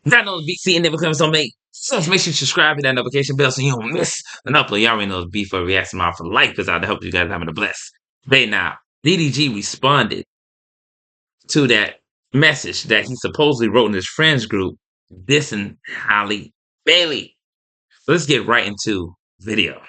That notification and never comes on me. So make sure you subscribe to that notification bell so you don't miss an upload. Y'all already know it's Before Reaction Mom for life because I hope you guys having a blessed day now. DDG responded to that message that he supposedly wrote in his friends group dissing Halle Bailey. Let's get right into video.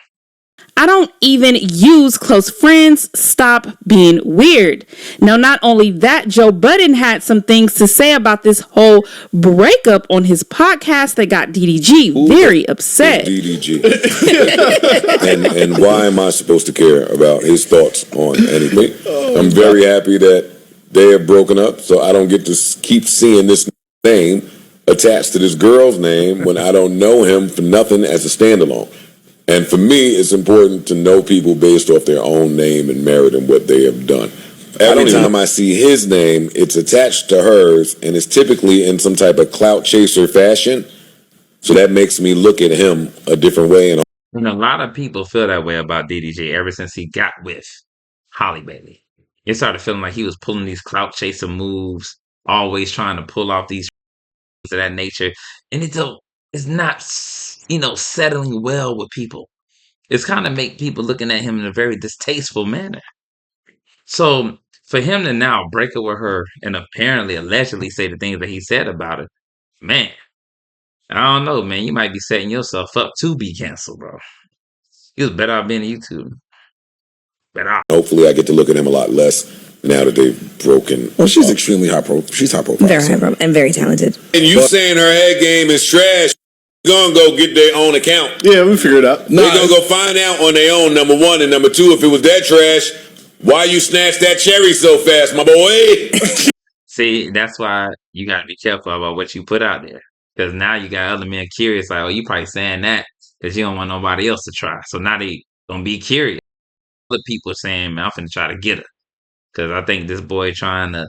I don't even use close friends. Stop being weird. Now, not only that, Joe Budden had some things to say about this whole breakup on his podcast that got DDG very upset. DDG. and why am I supposed to care about his thoughts on anything? I'm very happy that they have broken up, so I don't get to keep seeing this name attached to this girl's name when I don't know him for nothing as a standalone. And for me, it's important to know people based off their own name and merit and what they have done. Every time I see his name, it's attached to hers, and it's typically in some type of clout chaser fashion. So that makes me look at him a different way. And a lot of people feel that way about DDG ever since he got with Halle Bailey. It started feeling like he was pulling these clout chaser moves, always trying to pull off these of that nature, and it's not, settling well with people. It's kind of make people looking at him in a very distasteful manner. So for him to now break up with her and apparently, allegedly say the things that he said about her, man, I don't know, man. You might be setting yourself up to be canceled, bro. He was better off being a YouTuber. Hopefully, I get to look at him a lot less now that they've broken. Well, she's extremely high profile. She's high profile. Very high profile and very talented. And you saying her head game is trash? Gonna go get their own account. Yeah, we figured it out. They're gonna go find out on their own, number one, and number two, if it was that trash, why you snatched that cherry so fast, my boy? See, that's why you gotta be careful about what you put out there, because now you got other men curious, like, oh, you probably saying that because you don't want nobody else to try. So now they gonna be curious. Other people are saying, man, I'm finna try to get her, because I think this boy trying to,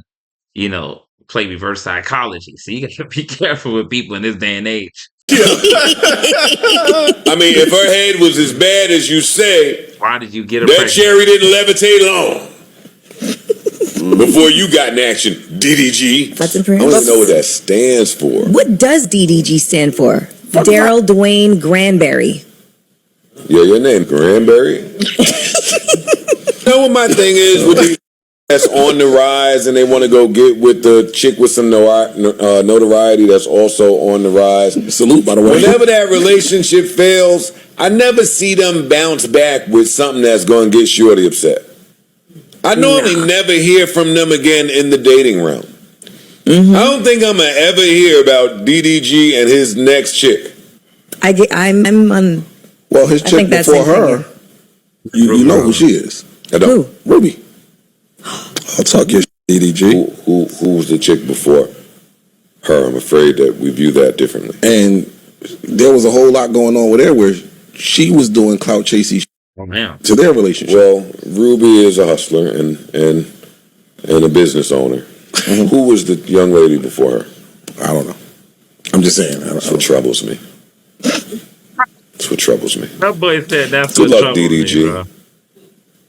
play reverse psychology. So you gotta be careful with people in this day and age. I mean, if her head was as bad as you say, why did you get her that pregnant? cherry didn't levitate long before you got in action, DDG. That's I don't even know what that stands for. What does DDG stand for? Daryl Dwayne Granberry. Yeah, your name Granberry. You know what my thing is with these that's on the rise and they want to go get with the chick with some notoriety that's also on the rise. Salute, by the way. Whenever that relationship fails, I never see them bounce back with something that's going to get Shorty upset. I normally never hear from them again in the dating realm. Mm-hmm. I don't think I'm going to ever hear about DDG and his next chick. I'm on... Well, his chick before her, you know who she is. I don't. Who? Ruby. I'll talk your DDG. Who was the chick before her? I'm afraid that we view that differently. And there was a whole lot going on with her where she was doing clout chasing to their relationship. Well, Ruby is a hustler and a business owner. Mm-hmm. Who was the young lady before her? I don't know. I'm just saying. That's what troubles me. That's what troubles me. That boy said that's Good what luck, troubles DDG. me, bro.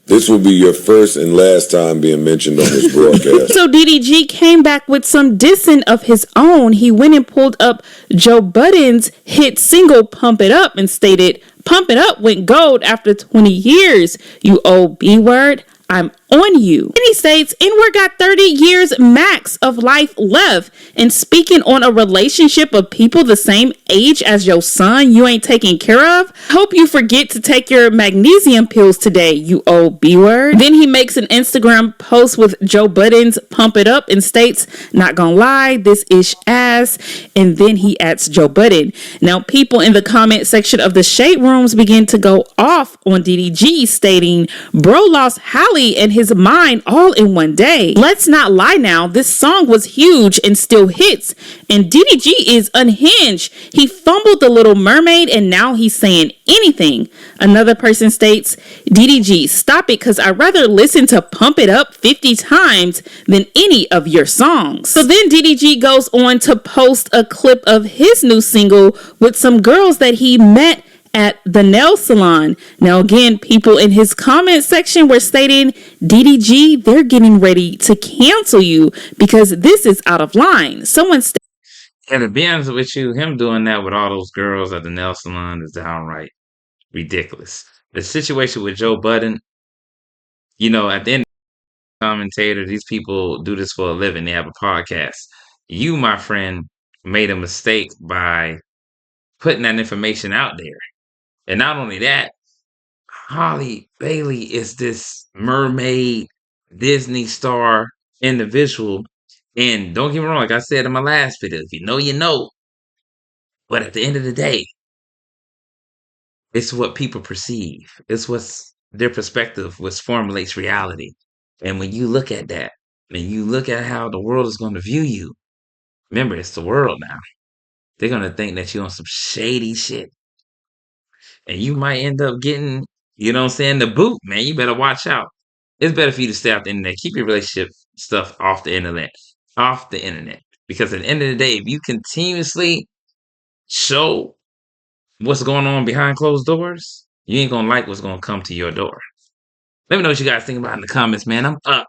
This will be your first and last time being mentioned on this broadcast. So DDG came back with some dissing of his own. He went and pulled up Joe Budden's hit single Pump It Up and stated, "Pump It Up went gold after 20 years. You old B-word. I'm on you." And he states, N-word got 30 years max of life left. And speaking on a relationship of people the same age as your son you ain't taking care of, hope you forget to take your magnesium pills today, you old B-word. Then he makes an Instagram post with Joe Budden's Pump It Up and states, "Not gonna lie, this ish ass." And then he adds Joe Budden. Now people in the comment section of the shade rooms begin to go off on DDG, stating, "Bro lost Halle and his mind all in one day. Let's not lie now, this song was huge and still hits. And DDG is unhinged. He fumbled The Little Mermaid and now he's saying anything." Another person states, "DDG, stop it, because I'd rather listen to Pump It Up 50 times than any of your songs." So then DDG goes on to post a clip of his new single with some girls that he met at the nail salon. Now again, people in his comment section were stating, "DDG, they're getting ready to cancel you because this is out of line." Someone And to be honest with you, him doing that with all those girls at the nail salon is downright ridiculous. The situation with Joe Budden, at the end, commentator, these people do this for a living. They have a podcast. You, my friend, made a mistake by putting that information out there. And not only that, Halle Bailey is this mermaid Disney star individual. And don't get me wrong, like I said in my last video, if you know, you know. But at the end of the day, it's what people perceive. It's what's their perspective, what formulates reality. And when you look at that, and you look at how the world is going to view you, remember, it's the world now. They're going to think that you're on some shady shit. And you might end up getting, the boot, man. You better watch out. It's better for you to stay off the internet. Keep your relationship stuff off the internet. Off the internet. Because at the end of the day, if you continuously show what's going on behind closed doors, you ain't going to like what's going to come to your door. Let me know what you guys think about in the comments, man. I'm up.